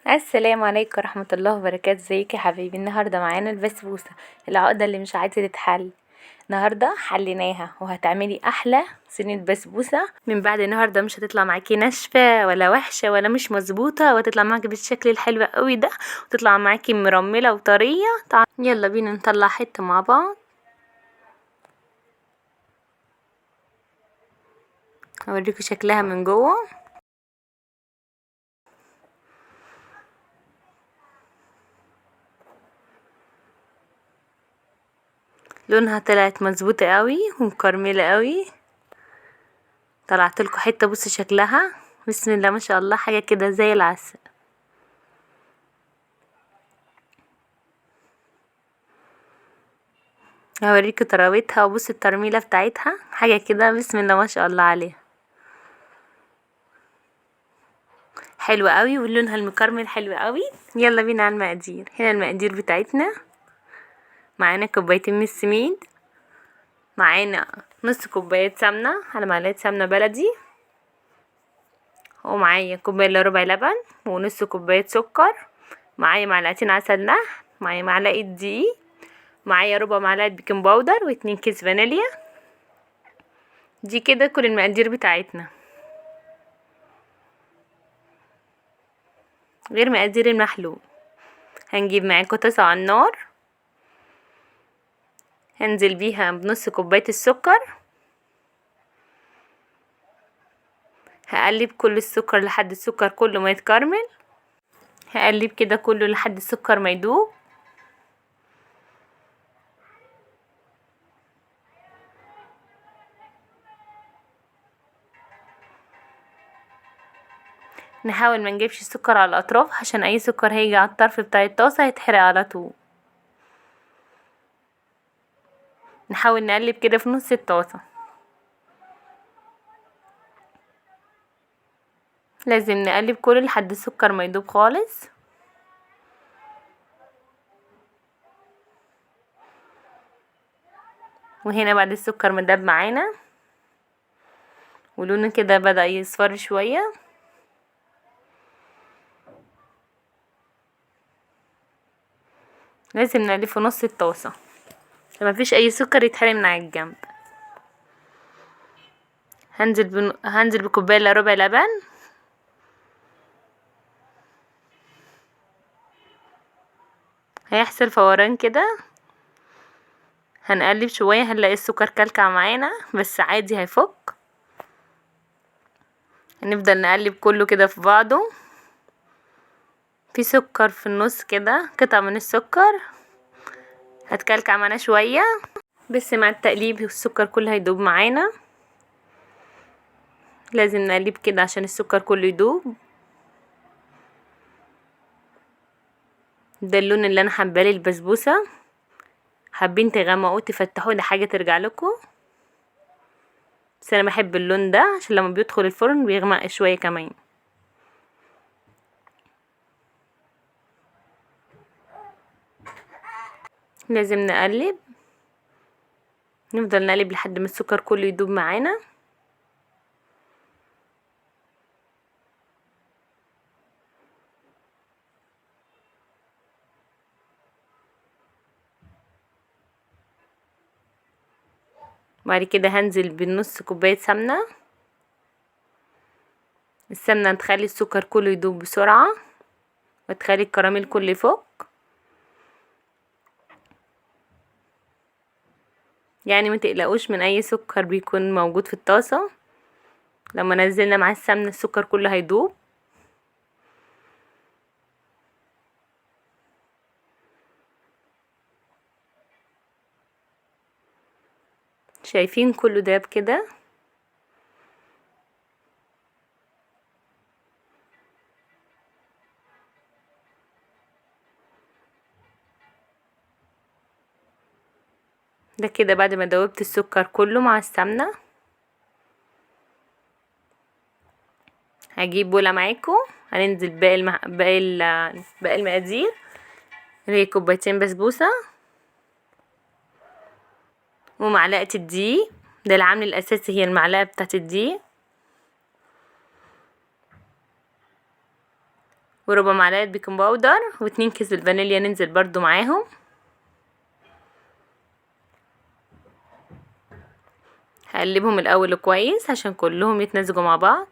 السلام عليكم ورحمة الله وبركاته. ازيك يا حبيبي؟ النهاردة معانا البسبوسة، العقدة اللي مش عايزة تتحل. النهاردة حليناها وهتعملي احلى صينية بسبوسة. من بعد النهاردة مش هتطلع معاكي ناشفة ولا وحشة ولا مش مظبوطة، وهتطلع معاكي بالشكل الحلو قوي ده، وتطلع معاكي مرملة وطرية. يلا بينا نطلع حتة مع بعض. هوريكم شكلها من جوه. لونها طلعت مظبوطة قوي ومكرملة قوي. طلعت لكم حته، بصوا شكلها بسم الله ما شاء الله، حاجه كده زي العسل. هوريكم طراوتها، وبصوا الترميله بتاعتها حاجه كده بسم الله ما شاء الله عليها، حلوه قوي ولونها المكرمل حلو قوي. يلا بينا على المقادير. هنا المقادير بتاعتنا: معانا كوبايتين من السميد، معانا نص كوبايه سمنه على معلقه سمنه بلدي، ومعايا كوبايه الا ربع لبن، ونص كوبايه سكر، معايا معلقتين عسل نحل، معايا معلقه دقيق، معايا ربع معلقه بيكنج باودر، واتنين كيس فانيليا. دي كده كل المقادير بتاعتنا، غير مقادير المحلول. هنجيب معاكم طاسة على النار، هنزل بيها بنص كوباية السكر، هقلب كل السكر لحد السكر كله ما يتكرمل، هقلب كده كله لحد السكر ما يدوب. نحاول ما نجيبش السكر على الاطراف، عشان اي سكر هيجي على الطرف بتاع الطاسة هيتحرق على طول. نحاول نقلب كده في نص الطاسة، لازم نقلب كله لحد السكر ما يدوب خالص. وهنا بعد السكر ما داب معانا ولونه كده بدأ يصفر شوية، لازم نقلب في نص الطاسة عشان مفيش اي سكر يتحرق من على الجنب. هنزل بكوبايه الا ربع لبن، هيحصل فوران كده، هنقلب شويه هنلاقي السكر كلكع معانا بس عادي هيفك. هنفضل نقلب كله كده في بعضه. في سكر في النص كده، قطع من السكر هتكلكع معانا شويه، بس مع التقليب السكر كله هيدوب معانا. لازم نقلب كده عشان السكر كله يدوب. ده اللون اللي انا حاباه للبسبوسه. حابين تغمقوه تفتحوه ده حاجه ترجع لكم، بس انا بحب اللون ده عشان لما بيدخل الفرن بيغمق شويه كمان. لازم نقلب، نفضل نقلب لحد ما السكر كله يدوب معانا. بعد كده هنزل بنص كوبايه سمنه. السمنه تخلي السكر كله يدوب بسرعه وتخلي الكراميل كله يفك. يعني ما تقلقوش من اي سكر بيكون موجود في الطاسه، لما نزلنا مع السمنه السكر كله هيدوب. شايفين كله داب كده. ده كده بعد ما دوبت السكر كله مع السمنه. هجيب بوله معاكم، هننزل باقي المقادير، اللي هي كوبايتين بسبوسه ومعلقه الدقيق. ده العامل الاساسي، هي المعلقه بتاعت الدقيق، وربع معلقة بيكنج باودر و2 كيس الفانيليا ننزل برضو معاهم. هقلبهم الاول كويس عشان كلهم يتمزجوا مع بعض.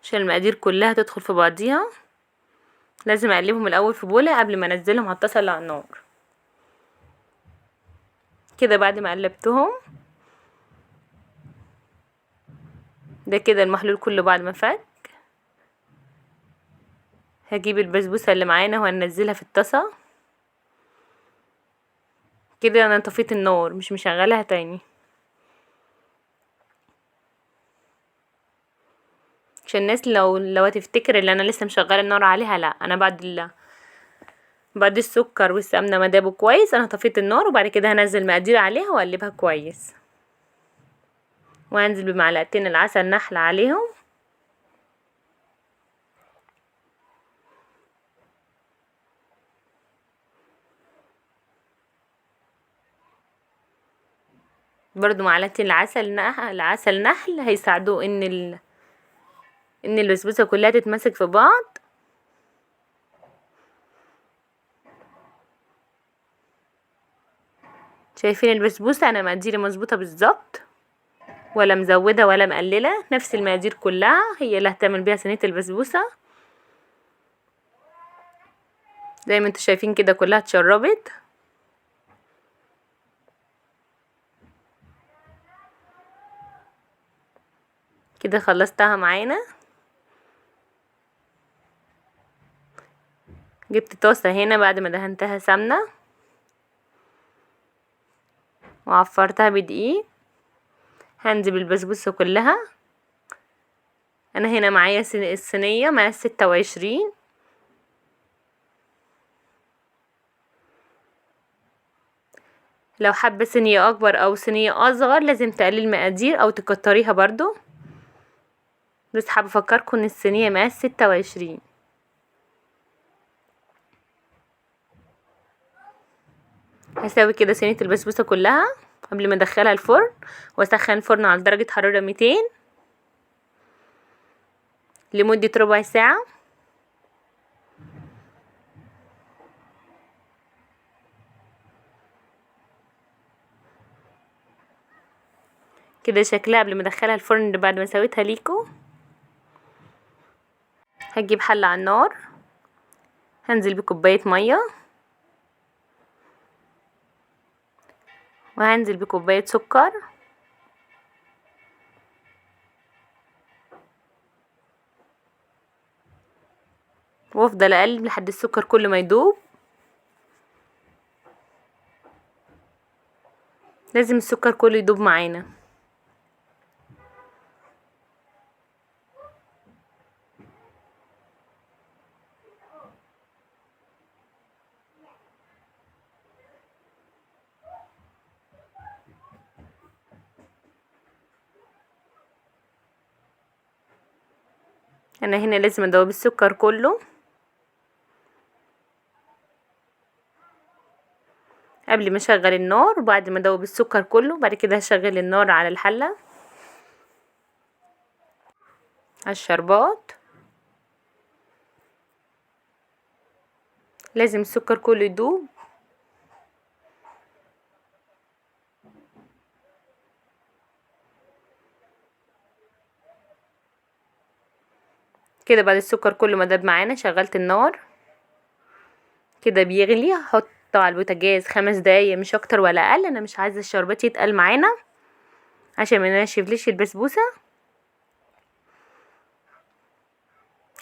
عشان المقادير كلها تدخل في بعضيها لازم اقلبهم الاول في بولة قبل ما انزلهم على الطاسه اللي على النار. كده بعد ما قلبتهم ده كده المحلول كله بعد ما فك، هجيب البسبوسه اللي معانا وهنزلها في الطاسه. كده انا طفيت النار مش مشغلها تاني عشان الناس لو هتفتكر اللي انا لسه مشغله النار عليها، لا انا بعد السكر والسمنه ما دابوا كويس انا طفيت النار وبعد كده هنزل مقادير عليها واقلبها كويس، وهنزل بمعلقتين العسل نحل عليهم. برضو معلقتين العسل نحل هيساعدوه ان البسبوسه كلها تتمسك في بعض. شايفين البسبوسه انا مقاديري مظبوطه بالظبط، ولا مزوده ولا مقلله، نفس المقادير كلها هي اللي هتعمل بيها صينيه البسبوسه. زي ما انتوا شايفين كده كلها اتشربت. كده خلصتها معانا. جبت طاسه هنا بعد ما دهنتها سمنه وعفرتها بدقيق، هنزل بالبسبوسه كلها. انا هنا معايا الصينيه مع 26. لو حابه صينيه اكبر او صينيه اصغر لازم تقلل المقادير او تكتريها برضو، بس حابه افكركم ان الصينيه مقاس 26. هسوي كده صينيه البسبوسه كلها قبل ما ادخلها الفرن، واسخن الفرن على درجه حراره 200 لمده ربع ساعه. كده شكلها قبل ما ادخلها الفرن بعد ما سويتها ليكو. هجيب حله على النار، هنزل بكوبايه ميه، وهنزل بكوبايه سكر، وافضل اقلب لحد السكر كله ما يدوب. لازم السكر كله يدوب معانا. انا هنا لازم ادوب السكر كله قبل ما اشغل النار، وبعد ما ادوب السكر كله بعد كده هشغل النار على الحله على الشربات. لازم السكر كله يدوب. كده بعد السكر كله ما داب معانا شغلت النار. كده بيغلي، هحطه على البوتاجاز 5 دقايق مش اكتر ولا اقل. انا مش عايزه الشربات يتقل معانا عشان ما نشفليش البسبوسه.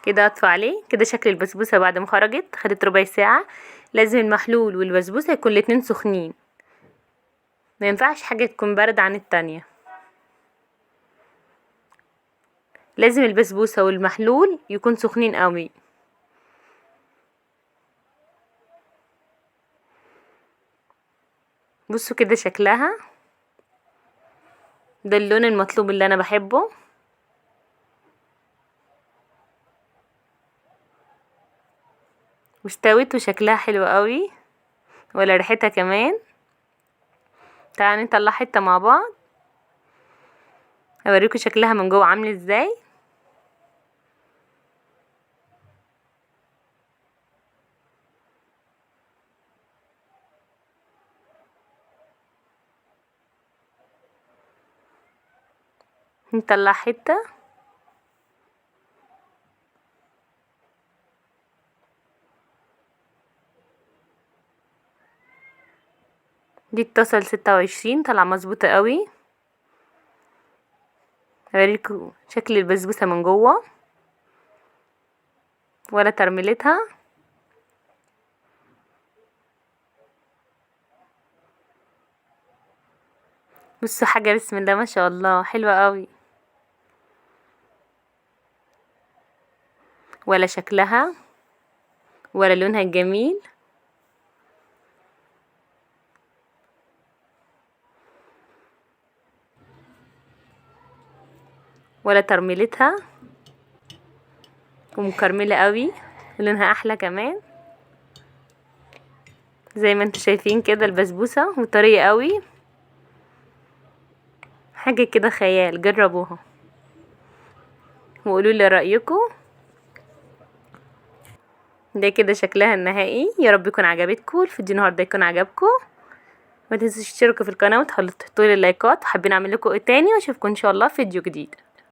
كده اطفي عليه. كده شكل البسبوسه بعد ما خرجت خدت ربع ساعه. لازم المحلول والبسبوسه يكون الاتنين سخنين، ما ينفعش حاجه تكون بارده عن التانية. لازم البسبوسه والمحلول يكون سخنين قوي. بصوا كده شكلها، ده اللون المطلوب اللي انا بحبه. واستوت وشكلها حلو قوي. ولا ريحتها كمان. تعالوا نطلع حتة مع بعض اوريكم شكلها من جوه عامل ازاي. نطلع حتة. دي الطاسة ال26 طالعة مظبوطة قوي. اوريكم شكل البسبوسة من جوه ولا ترميلتها. بصوا حاجة بسم الله ما شاء الله حلوة قوي. ولا شكلها ولا لونها الجميل ولا ترميلتها، ومكرملة قوي لونها احلى كمان زي ما انتوا شايفين كده البسبوسة وطرية قوي، حاجة كده خيال. جربوها وقولوا لي رأيكم. ده كده شكلها النهائي. يا رب يكون عجبتكم الفيديو النهارده، يكون عجبكم. ما تنسوش تشتركوا في القناه وتحطوا لي اللايكات. وحابين اعمل لكم ايه تاني، واشوفكم ان شاء الله في فيديو جديد.